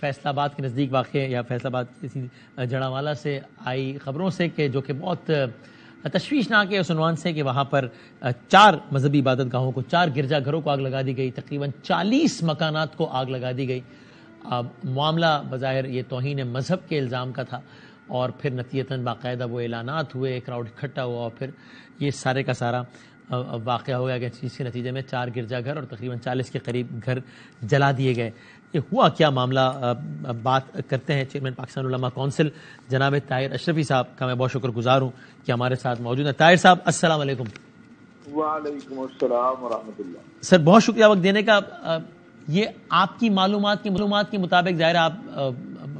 فیصل آباد کے نزدیک واقع یا فیصل آباد کسی جڑاوالا سے آئی خبروں سے کہ جو کہ بہت تشویشناک ہے اس عنوان سے کہ وہاں پر 4 مذہبی عبادت گاہوں کو 4 گرجا گھروں کو آگ لگا دی گئی، تقریباً 40 مکانات کو آگ لگا دی گئی۔ معاملہ بظاہر یہ توہین مذہب کے الزام کا تھا اور پھر نتیجتاً باقاعدہ وہ اعلانات ہوئے، کراؤڈ اکٹھا ہوا اور پھر یہ سارے کا سارا واقعہ ہو گیا کہ جس کے نتیجے میں 4 گرجا گھر اور تقریباً 40 کے قریب گھر جلا دیے گئے۔ یہ ہوا کیا معاملہ، بات کرتے ہیں چیئرمین پاکستان علماء کونسل جناب طاہر اشرفی صاحب کا میں بہت شکر گزار ہوں کہ ہمارے ساتھ موجود ہیں۔ طاہر صاحب السلام علیکم۔ وعلیکم السلام ورحمۃ اللہ۔ سر بہت شکریہ وقت دینے کا۔ یہ آپ کی معلومات کے مطابق ظاہر آپ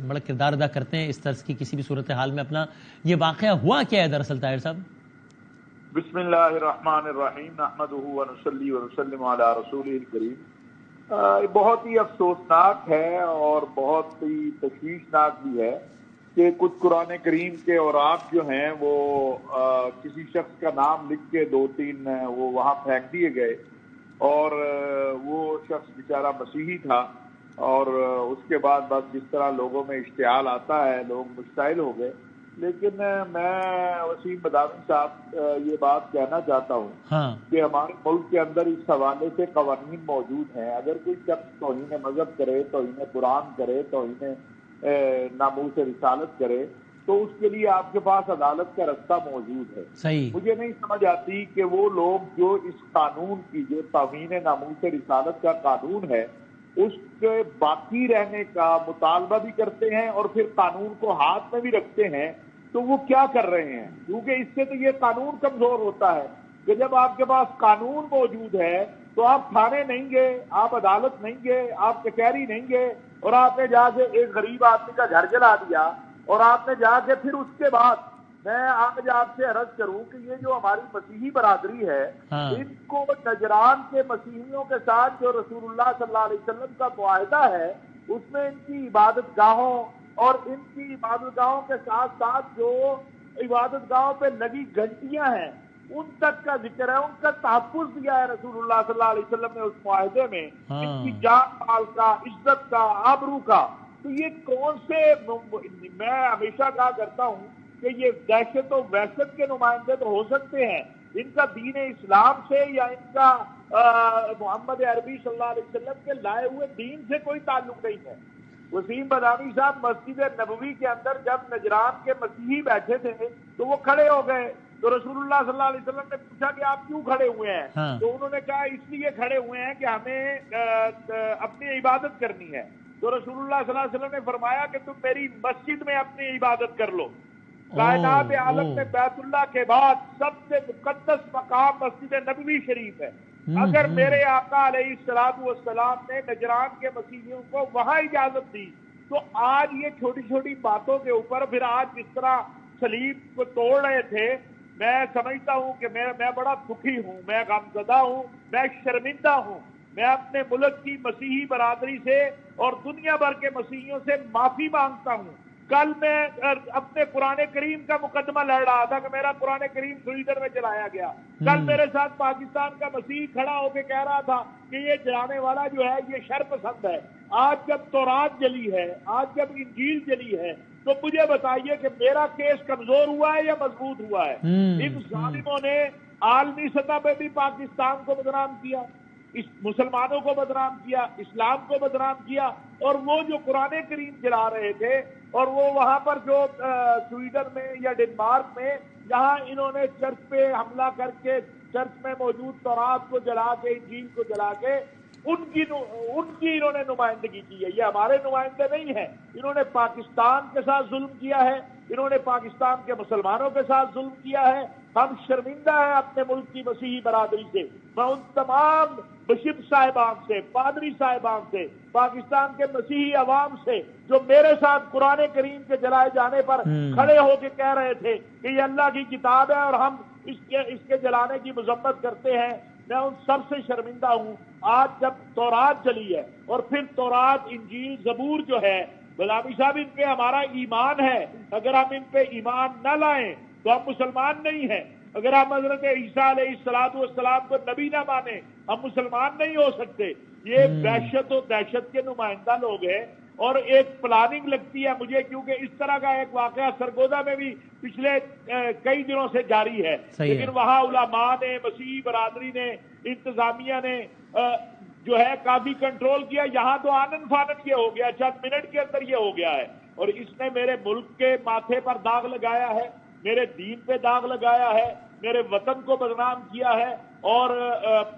بڑا کردار ادا کرتے ہیں اس طرز کی کسی بھی صورتحال میں اپنا، یہ واقعہ ہوا کیا ہے دراصل طاہر صاحب؟ بسم اللہ الرحمن الرحیم، نحمدہ ونصلی ونسلم علی رسولہ الکریم۔ بہت ہی افسوسناک ہے اور بہت ہی تشویشناک بھی ہے کہ کچھ قرآن کریم کے اوراق جو ہیں وہ کسی شخص کا نام لکھ کے 2-3 وہ وہاں پھینک دیے گئے اور وہ شخص بیچارہ مسیحی تھا اور اس کے بعد بس جس طرح لوگوں میں اشتعال آتا ہے لوگ مشتعل ہو گئے۔ لیکن میں وسیم بداوی صاحب یہ بات کہنا چاہتا ہوں کہ ہمارے ملک کے اندر اس حوالے سے قوانین موجود ہیں۔ اگر کوئی شخص توہین مذہب کرے، توہین قرآن کرے، توہین ناموس رسالت کرے تو اس کے لیے آپ کے پاس عدالت کا رستہ موجود ہے۔ صحیح۔ مجھے نہیں سمجھ آتی کہ وہ لوگ جو اس قانون کی، جو توہین ناموس رسالت کا قانون ہے، اس کے باقی رہنے کا مطالبہ بھی کرتے ہیں اور پھر قانون کو ہاتھ میں بھی رکھتے ہیں، تو وہ کیا کر رہے ہیں؟ کیونکہ اس سے تو یہ قانون کمزور ہوتا ہے کہ جب آپ کے پاس قانون موجود ہے تو آپ تھانے نہیں گئے، آپ عدالت نہیں گئے، آپ کچہری نہیں گئے اور آپ نے جا کے ایک غریب آدمی کا گھر جلا دیا اور آپ نے جا کے پھر اس کے بعد میں آج آپ سے عرض کروں کہ یہ جو ہماری مسیحی برادری ہے ان کو نجران کے مسیحیوں کے ساتھ جو رسول اللہ صلی اللہ علیہ وسلم کا معاہدہ ہے اس میں ان کی عبادت گاہوں اور ان کی عبادت گاہوں کے ساتھ ساتھ جو عبادت گاہوں پہ لگی گھنٹیاں ہیں ان تک کا ذکر ہے، ان کا تحفظ دیا ہے رسول اللہ صلی اللہ علیہ وسلم نے اس معاہدے میں، ان کی جان مال کا، عزت کا، آبرو کا۔ تو یہ کون سے، میں ہمیشہ کہا کرتا ہوں کہ یہ دہشت و وحشت کے نمائندے تو ہو سکتے ہیں، ان کا دین اسلام سے یا ان کا محمد عربی صلی اللہ علیہ وسلم کے لائے ہوئے دین سے کوئی تعلق نہیں ہے۔ وسیم بداوی صاحب مسجد نبوی کے اندر جب نجران کے مسیحی بیٹھے تھے تو وہ کھڑے ہو گئے تو رسول اللہ صلی اللہ علیہ وسلم نے پوچھا کہ آپ کیوں کھڑے ہوئے ہیں؟ تو انہوں نے کہا اس لیے کھڑے ہوئے ہیں کہ ہمیں اپنی عبادت کرنی ہے۔ تو رسول اللہ صلی اللہ علیہ وسلم نے فرمایا کہ تم میری مسجد میں اپنی عبادت کر لو۔ کائنات عالم میں بیت اللہ کے بعد سب سے مقدس مقام مسجد نبوی شریف ہے۔ اگر میرے آقا علیہ الصلوۃ والسلام نے نجران کے مسیحیوں کو وہاں اجازت دی تو آج یہ چھوٹی چھوٹی باتوں کے اوپر پھر آج جس طرح صلیب کو توڑ رہے تھے، میں سمجھتا ہوں کہ میں بڑا دکھی ہوں، میں غمزدہ ہوں، میں شرمندہ ہوں۔ میں اپنے ملک کی مسیحی برادری سے اور دنیا بھر کے مسیحیوں سے معافی مانگتا ہوں۔ کل میں اپنے قرآن کریم کا مقدمہ لڑ رہا تھا کہ میرا قرآن کریم سویڈن میں جلایا گیا۔ کل میرے ساتھ پاکستان کا مسیحی کھڑا ہو کے کہہ رہا تھا کہ یہ جلانے والا جو ہے یہ شر پسند ہے۔ آج جب تورات جلی ہے، آج جب انجیل جلی ہے، تو مجھے بتائیے کہ میرا کیس کمزور ہوا ہے یا مضبوط ہوا ہے؟ ان ظالموں نے عالمی سطح پہ بھی پاکستان کو بدنام کیا، اس مسلمانوں کو بدنام کیا، اسلام کو بدنام کیا، اور وہ جو قرآن کریم جلا رہے تھے اور وہ وہاں پر جو سویڈن میں یا ڈنمارک میں جہاں انہوں نے چرچ پہ حملہ کر کے چرچ میں موجود تورات کو جلا کے، انجیل کو جلا کے ان کی انہوں نے نمائندگی کی ہے۔ یہ ہمارے نمائندے نہیں ہیں۔ انہوں نے پاکستان کے ساتھ ظلم کیا ہے، انہوں نے پاکستان کے مسلمانوں کے ساتھ ظلم کیا ہے۔ ہم شرمندہ ہیں اپنے ملک کی مسیحی برادری سے۔ میں ان تمام بشپ صاحبان سے، پادری صاحبان سے، پاکستان کے مسیحی عوام سے جو میرے ساتھ قرآن کریم کے جلائے جانے پر کھڑے ہو کے کہہ رہے تھے کہ یہ اللہ کی کتاب ہے اور ہم اس کے جلانے کی مذمت کرتے ہیں، میں ان سب سے شرمندہ ہوں۔ آج جب تورات جلی ہے اور پھر تورات، انجیل، زبور جو ہے، غلامی صاحب ان پہ ہمارا ایمان ہے، اگر ہم ان پہ ایمان نہ لائیں تو ہم مسلمان نہیں ہیں۔ اگر ہم حضرت عیسیٰ علیہ السلام کو نبی نہ مانے ہم مسلمان نہیں ہو سکتے. یہ وحشت و دہشت کے نمائندہ لوگ ہیں اور ایک پلاننگ لگتی ہے مجھے, کیونکہ اس طرح کا ایک واقعہ سرگودا میں بھی پچھلے کئی دنوں سے جاری ہے, لیکن وہاں علماء نے, مسیحی برادری نے, انتظامیہ نے جو ہے کافی کنٹرول کیا. یہاں تو آنن فانن یہ ہو گیا, چند منٹ کے اندر یہ ہو گیا ہے, اور اس نے میرے ملک کے ماتھے پر داغ لگایا ہے, میرے دین پہ داغ لگایا ہے, میرے وطن کو بدنام کیا ہے, اور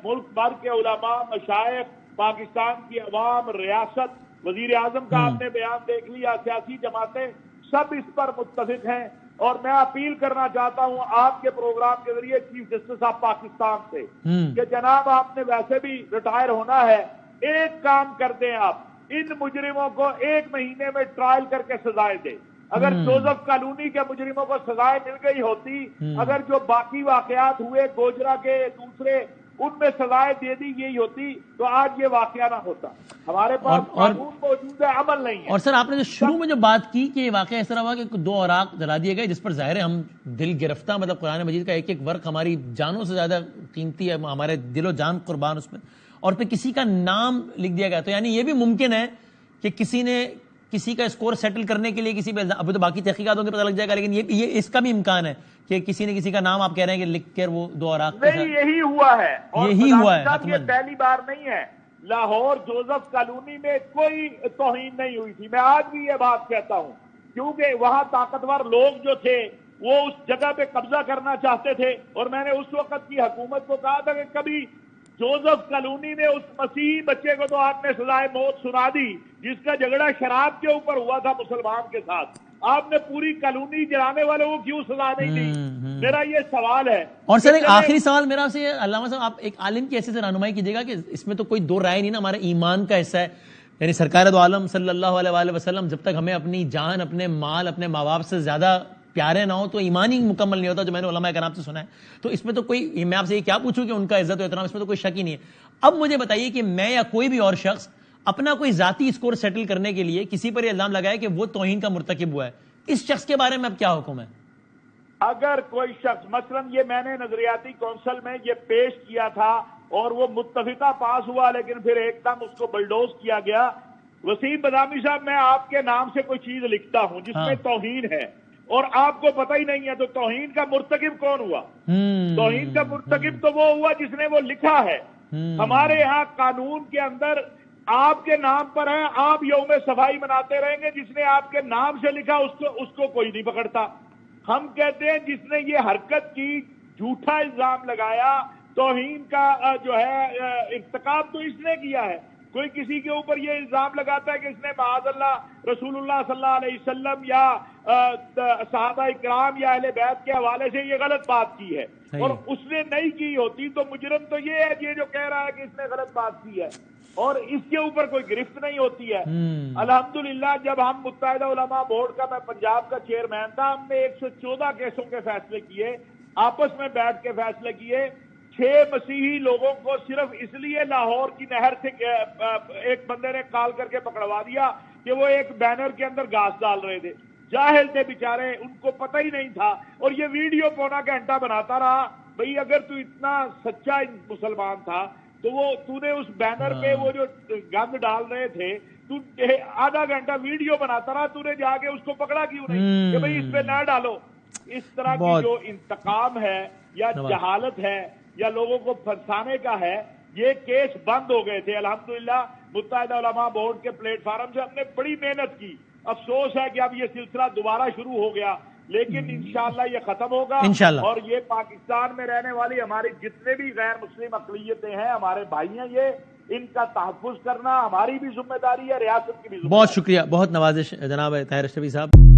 ملک بھر کے علماء, مشائخ, پاکستان کی عوام, ریاست, وزیر اعظم کا آپ نے بیان دیکھ لیا, سیاسی جماعتیں سب اس پر متفق ہیں. اور میں اپیل کرنا چاہتا ہوں آپ کے پروگرام کے ذریعے چیف جسٹس آف پاکستان سے کہ جناب آپ نے ویسے بھی ریٹائر ہونا ہے, ایک کام کر دیں, آپ ان مجرموں کو 1 مہینے میں ٹرائل کر کے سزائیں دیں. اگر جوزف کالونی کے مجرموں کو سزائیں مل گئی ہوتی, اگر جو باقی واقعات ہوئے گوجرا کے دوسرے ان میں سزائیں دے دی گئی ہوتی تو آج یہ واقعہ نہ ہوتا. ہمارے پاس قانون موجود ہے, عمل نہیں ہے. اور سر آپ نے جو شروع میں جو بات کی کہ یہ واقعہ اس طرح ہوا کہ 2 اوراق جلا دیے گئے, جس پر ظاہر ہے ہم دل گرفتہ, مطلب قرآن مجید کا ایک ایک ورق ہماری جانوں سے زیادہ قیمتی ہے, ہمارے دل و جان قربان اس میں, اور پھر کسی کا نام لکھ دیا گیا. تو یعنی یہ بھی ممکن ہے کہ کسی نے کسی کا اسکور سیٹل کرنے کے لیے کسی پہ, ابھی تو باقی تحقیقاتوں کے پتہ لگ جائے گا, لیکن یہ اس کا بھی امکان ہے کہ کسی نے کسی کا نام آپ کہہ رہے ہیں کہ لکھ کر وہ 2 اوراق کے ساتھ. یہی ہوا ہے, اور یہی ہوا ہے, یہ پہلی بار نہیں ہے. لاہور جوزف کالونی میں کوئی توہین نہیں ہوئی تھی. میں آج بھی یہ بات کہتا ہوں, کیونکہ وہاں طاقتور لوگ جو تھے وہ اس جگہ پہ قبضہ کرنا چاہتے تھے, اور میں نے اس وقت کی حکومت کو کہا تھا کہ کبھی جوزف کالونی میں اس مسیحی بچے کو تو آپ نے سزائے موت سنا دی جس کا جھگڑا شراب کے اوپر ہوا تھا مسلمان کے ساتھ, آپ نے پوری کالونی جلانے والوں کو کیوں سزا نہیں دی؟ میرا یہ سوال ہے. اور سر ایک آخری سوال میرا سے, علامہ صاحب آپ ایک عالم کی ایسے سے رہنمائی کیجیے گا کہ اس میں تو کوئی 2 رائے نہیں نا, ہمارے ایمان کا حصہ ہے, یعنی سرکار دو عالم صلی اللہ علیہ وآلہ وسلم جب تک ہمیں اپنی جان, اپنے مال, اپنے ماں باپ سے زیادہ پیارے نہ ہو تو ایمان ہی مکمل نہیں ہوتا, جو میں نے علماء کرام سے سنا ہے. تو اس میں تو کوئی, میں آپ سے یہ کیا پوچھوں کہ ان کا عزت و احترام, اس میں تو کوئی شک ہی نہیں ہے. اب مجھے بتائیے کہ میں یا کوئی بھی اور شخص اپنا کوئی ذاتی اسکور سیٹل کرنے کے لیے کسی پر یہ الزام لگائے کہ وہ توہین کا مرتکب ہوا ہے, اس شخص کے بارے میں اب کیا حکم ہے؟ اگر کوئی شخص, مثلا یہ میں نے نظریاتی کونسل میں یہ پیش کیا تھا اور وہ متفقہ پاس ہوا, لیکن پھر ایک دم اس کو بلڈوز کیا گیا. وسیم بادامی صاحب, میں آپ کے نام سے کوئی چیز لکھتا ہوں جس میں توہین ہے اور آپ کو پتہ ہی نہیں ہے, تو توہین کا مرتکب کون ہوا؟ توہین کا مرتکب تو وہ ہوا جس نے وہ لکھا ہے. ہمارے یہاں قانون کے اندر آپ کے نام پر ہے, آپ یوم صفائی مناتے رہیں گے, جس نے آپ کے نام سے لکھا اس کو کوئی نہیں پکڑتا. ہم کہتے ہیں جس نے یہ حرکت کی, جھوٹا الزام لگایا, توہین کا جو ہے ارتکاب تو اس نے کیا ہے. کوئی کسی کے اوپر یہ الزام لگاتا ہے کہ اس نے معاذ اللہ رسول اللہ صلی اللہ علیہ وسلم یا صحابہ اکرام یا اہل بیت کے حوالے سے یہ غلط بات کی ہے, اور اس نے نہیں کی ہوتی تو مجرم تو یہ ہے, یہ جو کہہ رہا ہے کہ اس نے غلط بات کی ہے, اور اس کے اوپر کوئی گرفت نہیں ہوتی ہے. الحمدللہ جب ہم متحدہ علماء بورڈ کا, میں پنجاب کا چیئرمین تھا, ہم نے 114 کیسوں کے فیصلے کیے, آپس میں بیٹھ کے فیصلے کیے. 6 مسیحی لوگوں کو صرف اس لیے لاہور کی نہر سے ایک بندے نے کال کر کے پکڑوا دیا کہ وہ ایک بینر کے اندر گھاس ڈال رہے تھے. جاہل تھے بیچارے, ان کو پتہ ہی نہیں تھا, اور یہ ویڈیو پونا گھنٹہ بناتا رہا. بھئی اگر تو اتنا سچا مسلمان تھا تو نے اس بینر پہ وہ جو گند ڈال رہے تھے, تو آدھا گھنٹہ ویڈیو بناتا رہا, تو نے جا کے اس کو پکڑا کیوں نہیں کہ بھئی اس پہ نہ ڈالو؟ اس طرح کی جو انتقام ہے یا جہالت ہے یا لوگوں کو پھنسانے کا ہے, یہ کیس بند ہو گئے تھے. الحمدللہ متحدہ علماء بورڈ کے پلیٹ فارم سے ہم نے بڑی محنت کی. افسوس ہے کہ اب یہ سلسلہ دوبارہ شروع ہو گیا, لیکن انشاءاللہ یہ ختم ہوگا, اور یہ پاکستان میں رہنے والی ہماری جتنے بھی غیر مسلم اقلیتیں ہیں, ہمارے بھائی ہیں, یہ ان کا تحفظ کرنا ہماری بھی ذمہ داری ہے, ریاست کی بھی ذمہ داری ہے. بہت شکریہ, بہت نوازش جناب طاہر اشرفی صاحب.